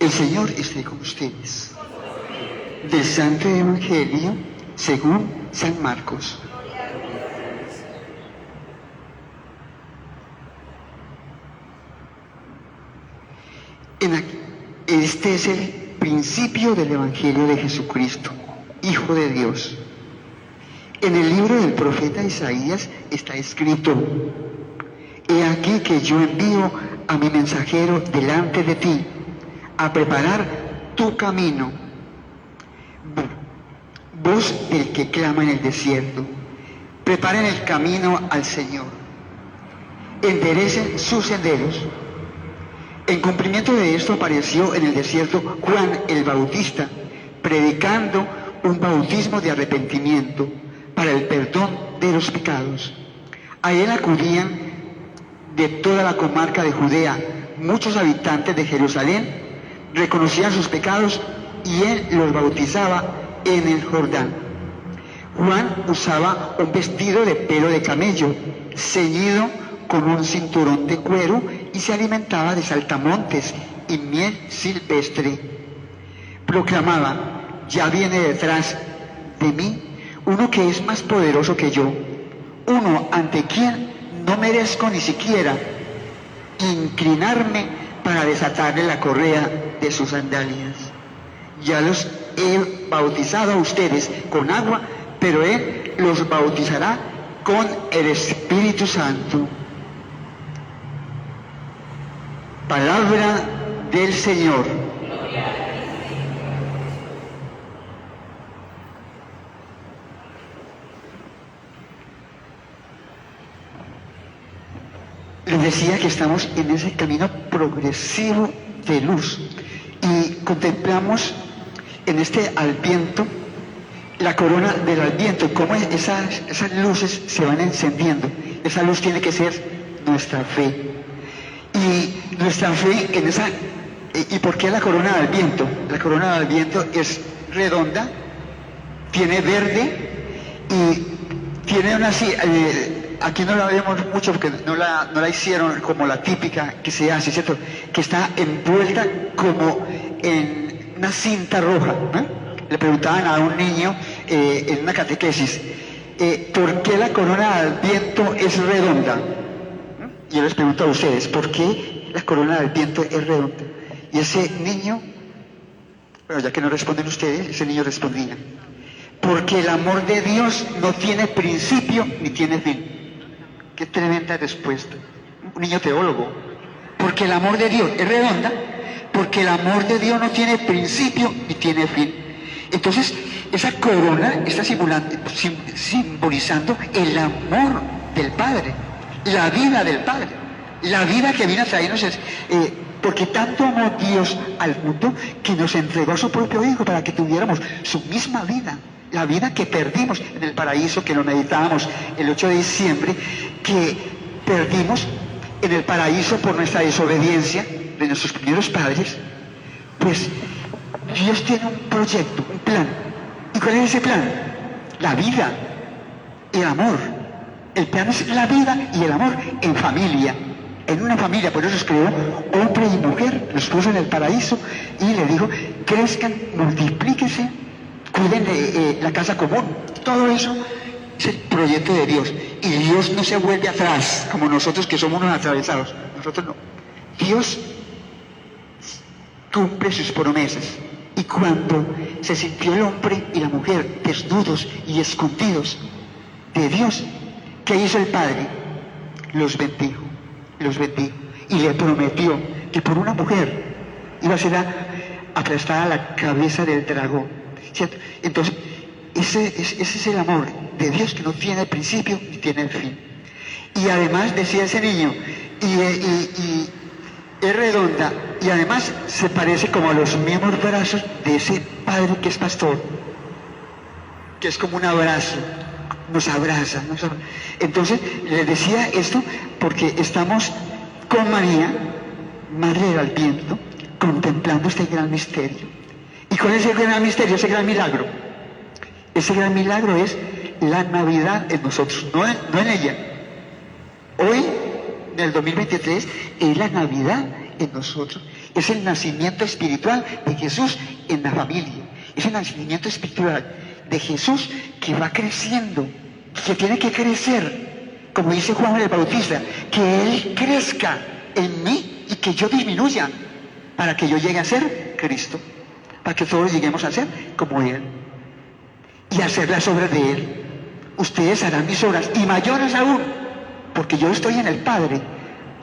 El Señor esté con ustedes. Del Santo Evangelio según San Marcos. Este es el principio del Evangelio de Jesucristo, Hijo de Dios. En el libro del profeta Isaías está escrito: He aquí que yo envío a mi mensajero delante de ti, a preparar tu camino. Voz del que clama en el desierto: preparen el camino al Señor, enderecen sus senderos. En cumplimiento de esto apareció en el desierto Juan el Bautista, predicando un bautismo de arrepentimiento para el perdón de los pecados. A él acudían de toda la comarca de Judea muchos habitantes de Jerusalén, reconocían sus pecados y él los bautizaba en el Jordán. Juan usaba un vestido de pelo de camello, ceñido con un cinturón de cuero, y se alimentaba de saltamontes y miel silvestre. Proclamaba: ya viene detrás de mí uno que es más poderoso que yo, uno ante quien no merezco ni siquiera inclinarme para desatarle la correa de sus sandalias. Ya los he bautizado a ustedes con agua, pero él los bautizará con el Espíritu Santo. Palabra del Señor. Les decía que estamos en ese camino progresivo de luz y contemplamos en este Adviento la corona del Adviento, cómo esas luces se van encendiendo. Esa luz tiene que ser nuestra fe. Y nuestra fe en esa... ¿Y por qué la corona del Adviento? La corona del Adviento es redonda, tiene verde y tiene una... aquí no la vemos mucho porque no la hicieron como la típica que se hace, ¿cierto? Que está envuelta como en una cinta roja, ¿no? Le preguntaban a un niño en una catequesis, ¿por qué la corona del Adviento es redonda? Yo les pregunto a ustedes, ¿por qué la corona del Adviento es redonda? Y ese niño, bueno, ya que no responden ustedes, ese niño respondía: porque el amor de Dios no tiene principio ni tiene fin. Qué tremenda respuesta. Un niño teólogo. Porque el amor de Dios es redonda, porque el amor de Dios no tiene principio ni tiene fin. Entonces, esa corona está simbolizando el amor del Padre, la vida del Padre, la vida que viene a traernos. Porque tanto amó Dios al mundo que nos entregó a su propio Hijo para que tuviéramos su misma vida. La vida que perdimos en el paraíso, que lo meditábamos el 8 de diciembre, que perdimos en el paraíso por nuestra desobediencia de nuestros primeros padres. Pues Dios tiene un proyecto, un plan. ¿Y cuál es ese plan? La vida, el amor. El plan es la vida y el amor en familia. En una familia, por eso los creó hombre y mujer, los puso en el paraíso y le dijo: crezcan, multiplíquense, cuiden la casa común. Todo eso es el proyecto de Dios. Y Dios no se vuelve atrás, como nosotros que somos unos atravesados. Nosotros no. Dios cumple sus promesas. Y cuando se sintió el hombre y la mujer desnudos y escondidos de Dios, ¿qué hizo el Padre? Los bendijo. Y le prometió que por una mujer iba a ser aplastada la cabeza del dragón, ¿cierto? Entonces, ese es el amor de Dios, que no tiene principio ni tiene fin. Y además decía ese niño, y es redonda, y además se parece como a los mismos brazos de ese Padre que es pastor, que es como un abrazo. Nos abraza. Entonces, les decía esto porque estamos con María, Madre del Adviento, contemplando este gran misterio. ¿Y cuál es ese gran misterio, ese gran milagro? Ese gran milagro es la Navidad en nosotros, no en ella. Hoy, en el 2023, es la Navidad en nosotros. Es el nacimiento espiritual de Jesús en la familia. Es el nacimiento espiritual de Jesús que va creciendo, que tiene que crecer, como dice Juan el Bautista, que Él crezca en mí y que yo disminuya, para que yo llegue a ser Cristo, para que todos lleguemos a ser como Él y hacer las obras de Él. Ustedes harán mis obras y mayores aún, porque yo estoy en el Padre,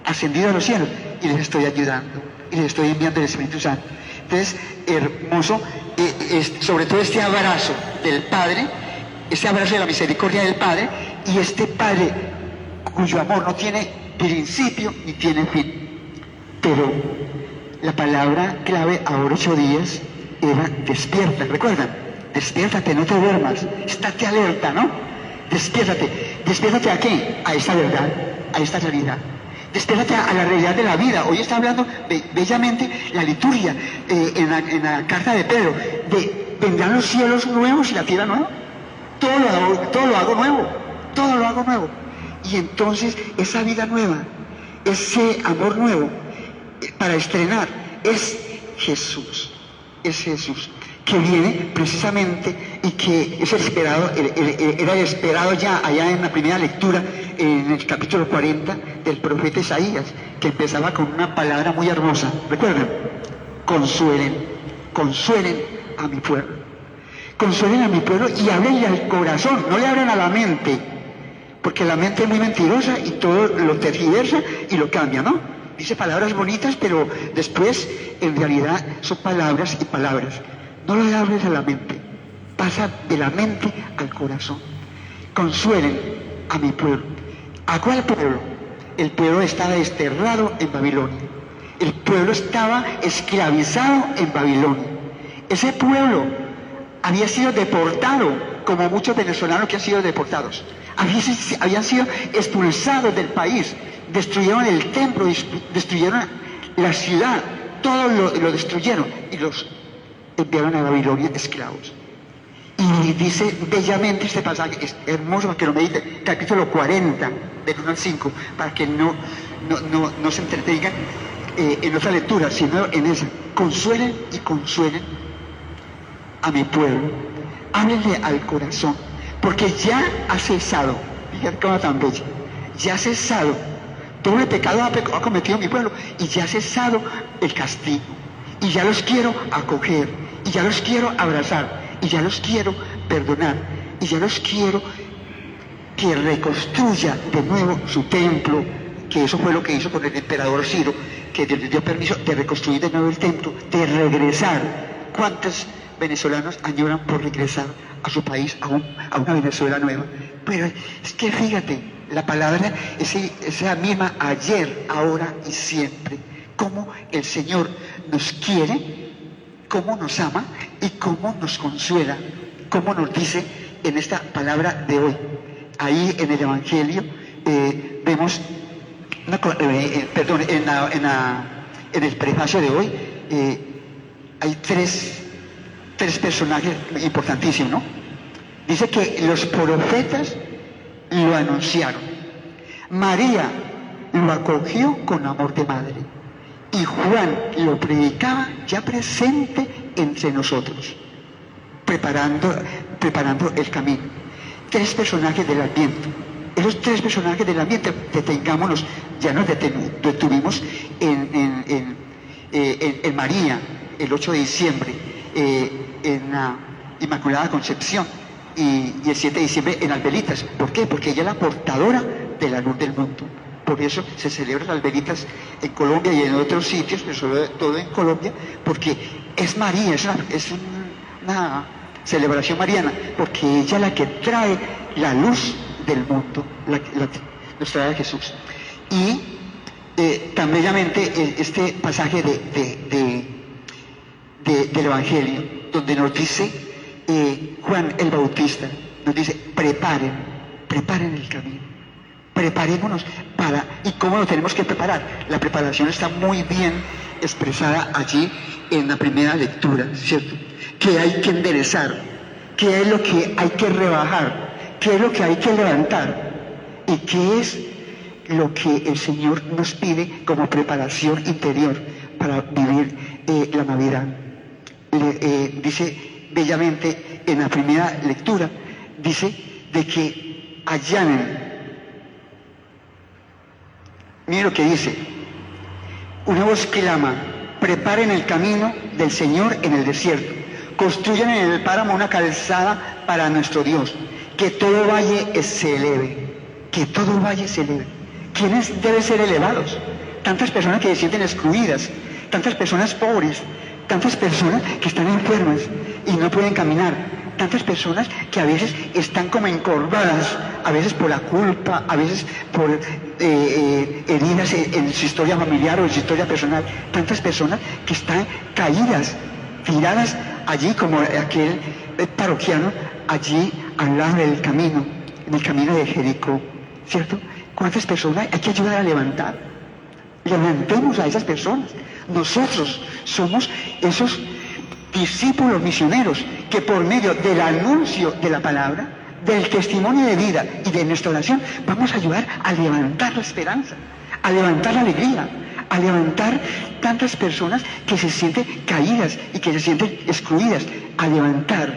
ascendido a los cielos, y les estoy ayudando y les estoy enviando el Espíritu Santo. Entonces, hermoso, sobre todo este abrazo del Padre, este abrazo de la misericordia del Padre, y este Padre cuyo amor no tiene principio ni tiene fin. Pero la palabra clave ahora 8 días era despierta. ¿Recuerdan? Despiértate, no te duermas, estate alerta, ¿no? Despiértate. ¿Despiértate a qué? A esta verdad, a esta realidad. Despiértate a la realidad de la vida. Hoy está hablando bellamente la liturgia en la carta de Pedro, de vendrán los cielos nuevos y la tierra nueva. Todo lo hago nuevo, todo lo hago nuevo. Y entonces esa vida nueva, ese amor nuevo para estrenar, es Jesús, que viene precisamente y que es esperado, era esperado ya allá en la primera lectura, en el capítulo 40 del profeta Isaías, que empezaba con una palabra muy hermosa. ¿Recuerdan? Consuelen a mi pueblo. Consuelen a mi pueblo y háblenle al corazón, no le hablen a la mente, porque la mente es muy mentirosa y todo lo tergiversa y lo cambia, ¿no? Dice palabras bonitas, pero después en realidad son palabras y palabras. No le hables a la mente, pasa de la mente al corazón. Consuelen a mi pueblo. ¿A cuál pueblo? El pueblo estaba desterrado en Babilonia. El pueblo estaba esclavizado en Babilonia. Ese pueblo había sido deportado, como muchos venezolanos que han sido deportados. Habían sido expulsados del país, destruyeron el templo, destruyeron la ciudad, todo lo destruyeron y los enviaron a Babilonia esclavos. Y dice bellamente este pasaje, es hermoso para que lo mediten, capítulo 40, del 1 al 5, para que no se entretengan en otra lectura, sino en esa. Consuelen a mi pueblo, háblenle al corazón, porque ya ha cesado, fíjate cómo tan bella, ya ha cesado, todo el pecado ha cometido mi pueblo, y ya ha cesado el castigo, y ya los quiero acoger, y ya los quiero abrazar, y ya los quiero perdonar, y ya los quiero que reconstruya de nuevo su templo, que eso fue lo que hizo con el emperador Ciro, que les dio permiso de reconstruir de nuevo el templo, de regresar. ¿Cuántos venezolanos añoran por regresar a su país, a una Venezuela nueva? Pero es que fíjate, la palabra es la misma ayer, ahora y siempre. Cómo el Señor nos quiere, cómo nos ama y cómo nos consuela, cómo nos dice en esta palabra de hoy. Ahí en el Evangelio vemos, en el prefacio de hoy hay tres personajes importantísimos, ¿no? Dice que los profetas lo anunciaron, María lo acogió con amor de madre y Juan lo predicaba ya presente entre nosotros, preparando el camino. 3 personajes del Adviento. Esos 3 personajes del Adviento, detengámonos, ya nos detuvimos en María, el 8 de diciembre, en la Inmaculada Concepción, y el 7 de diciembre en las velitas. ¿Por qué? Porque ella es la portadora de la luz del mundo. Por eso se celebran las velitas en Colombia y en otros sitios, pero sobre todo en Colombia, porque es María, es una celebración mariana, porque ella es la que trae la luz del mundo, nos trae a Jesús. Y tan bellamente este pasaje del Evangelio, donde nos dice Juan el Bautista, nos dice, preparen el camino, preparémonos ¿y cómo lo tenemos que preparar? La preparación está muy bien expresada allí en la primera lectura, ¿cierto? ¿Qué hay que enderezar? ¿Qué es lo que hay que rebajar? ¿Qué es lo que hay que levantar? ¿Y qué es lo que el Señor nos pide como preparación interior para vivir la Navidad. Dice bellamente en la primera lectura, dice de que allanen. Mire lo que dice: una voz clama, preparen el camino del Señor en el desierto, construyan en el páramo una calzada para nuestro Dios, que todo valle se eleve, que todo valle se eleve. ¿Quiénes deben ser elevados? Tantas personas que se sienten excluidas, tantas personas pobres, tantas personas que están enfermas y no pueden caminar, tantas personas que a veces están como encorvadas, a veces por la culpa, a veces por heridas en su historia familiar o en su historia personal, tantas personas que están caídas, tiradas allí como aquel parroquiano, allí al lado del camino, en el camino de Jericó, ¿cierto? ¿Cuántas personas hay que ayudar a levantar? Levantemos a esas personas. Nosotros somos esos discípulos misioneros que por medio del anuncio de la palabra, del testimonio de vida y de nuestra oración vamos a ayudar a levantar la esperanza, a levantar la alegría, a levantar tantas personas que se sienten caídas y que se sienten excluidas, a levantar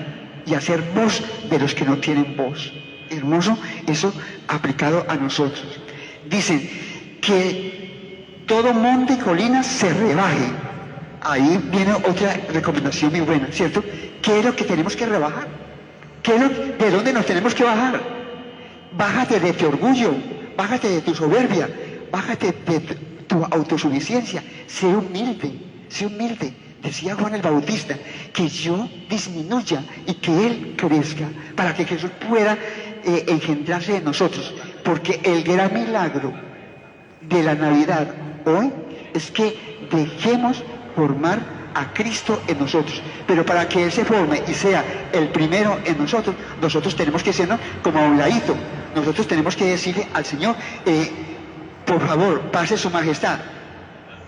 y hacer voz de los que no tienen voz. Hermoso eso aplicado a nosotros. Dicen que todo monte y colina se rebaje. Ahí viene otra recomendación muy buena, ¿cierto? ¿Qué es lo que tenemos que rebajar? ¿De dónde nos tenemos que bajar? Bájate de tu orgullo, bájate de tu soberbia, bájate de tu autosuficiencia. Sé humilde. Decía Juan el Bautista, que yo disminuya y que Él crezca, para que Jesús pueda engendrarse en nosotros. Porque el gran milagro de la Navidad hoy es que dejemos formar a Cristo en nosotros, pero para que Él se forme y sea el primero en nosotros, nosotros tenemos que ser como a un ladito. Nosotros tenemos que decirle al Señor, por favor, pase su majestad.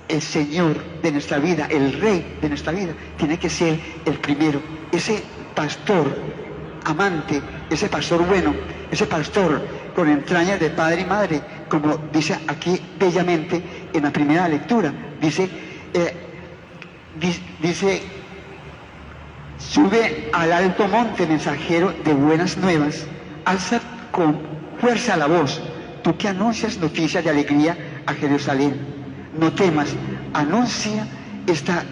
El Señor de nuestra vida, el Rey de nuestra vida, tiene que ser el primero. Ese pastor amante, ese pastor bueno, ese pastor con entrañas de padre y madre, como dice aquí bellamente en la primera lectura, dice, sube al alto monte, mensajero de buenas nuevas, alza con fuerza la voz, tú que anuncias noticias de alegría a Jerusalén. No temas, anuncia esta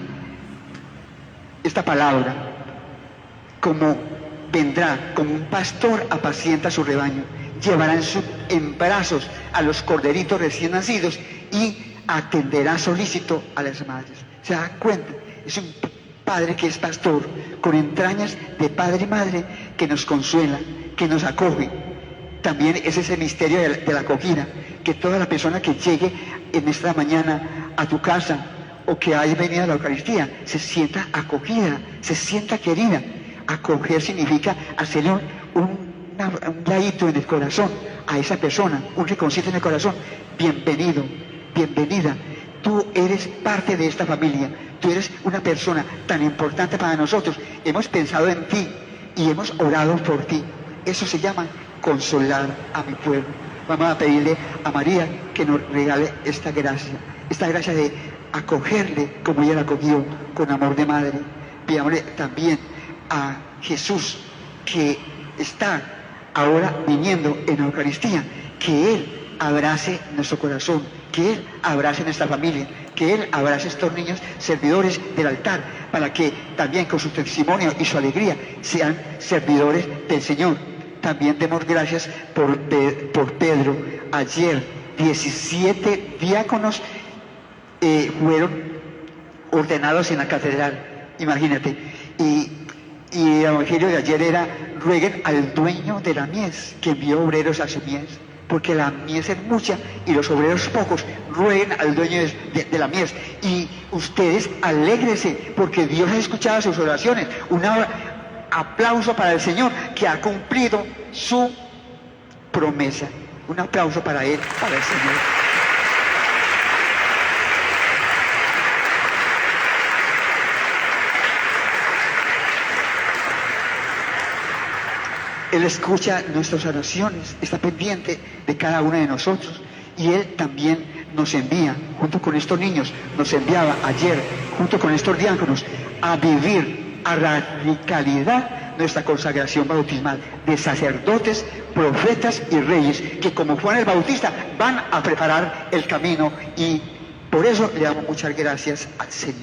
palabra, como vendrá, como un pastor apacienta su rebaño, llevará en brazos a los corderitos recién nacidos y atenderá solícito a las madres. ¿Se da cuenta? Es un padre que es pastor, con entrañas de padre y madre, que nos consuela, que nos acoge. También es ese misterio de la acogida, que toda la persona que llegue en esta mañana a tu casa o que haya venido a la Eucaristía se sienta acogida, se sienta querida. Acoger significa hacerle un ladito en el corazón a esa persona, un rinconcito en el corazón. Bienvenido, bienvenida. Tú eres parte de esta familia, tú eres una persona tan importante para nosotros. Hemos pensado en ti y hemos orado por ti. Eso se llama consolar a mi pueblo. Vamos a pedirle a María que nos regale esta gracia de acogerle como ella la acogió, con amor de madre. Pidámosle también a Jesús, que está ahora viniendo en la Eucaristía, que Él abrace nuestro corazón, que Él abrace nuestra familia, que Él abrace a estos niños servidores del altar, para que también con su testimonio y su alegría sean servidores del Señor. También demos gracias por Pedro. Ayer 17 diáconos fueron ordenados en la catedral, imagínate. Y el evangelio de ayer era: rueguen al dueño de la mies que envió obreros a su mies, porque la mies es mucha y los obreros pocos. Rueguen al dueño de la mies. Y ustedes alégrense, porque Dios ha escuchado sus oraciones. Aplauso para el Señor, que ha cumplido su promesa. Un aplauso para Él, para el Señor. Él escucha nuestras oraciones, está pendiente de cada uno de nosotros, y Él también nos envía, junto con estos niños, nos enviaba ayer, junto con estos diáconos, a vivir a radicalidad nuestra consagración bautismal de sacerdotes, profetas y reyes, que como Juan el Bautista van a preparar el camino, y por eso le damos muchas gracias al Señor.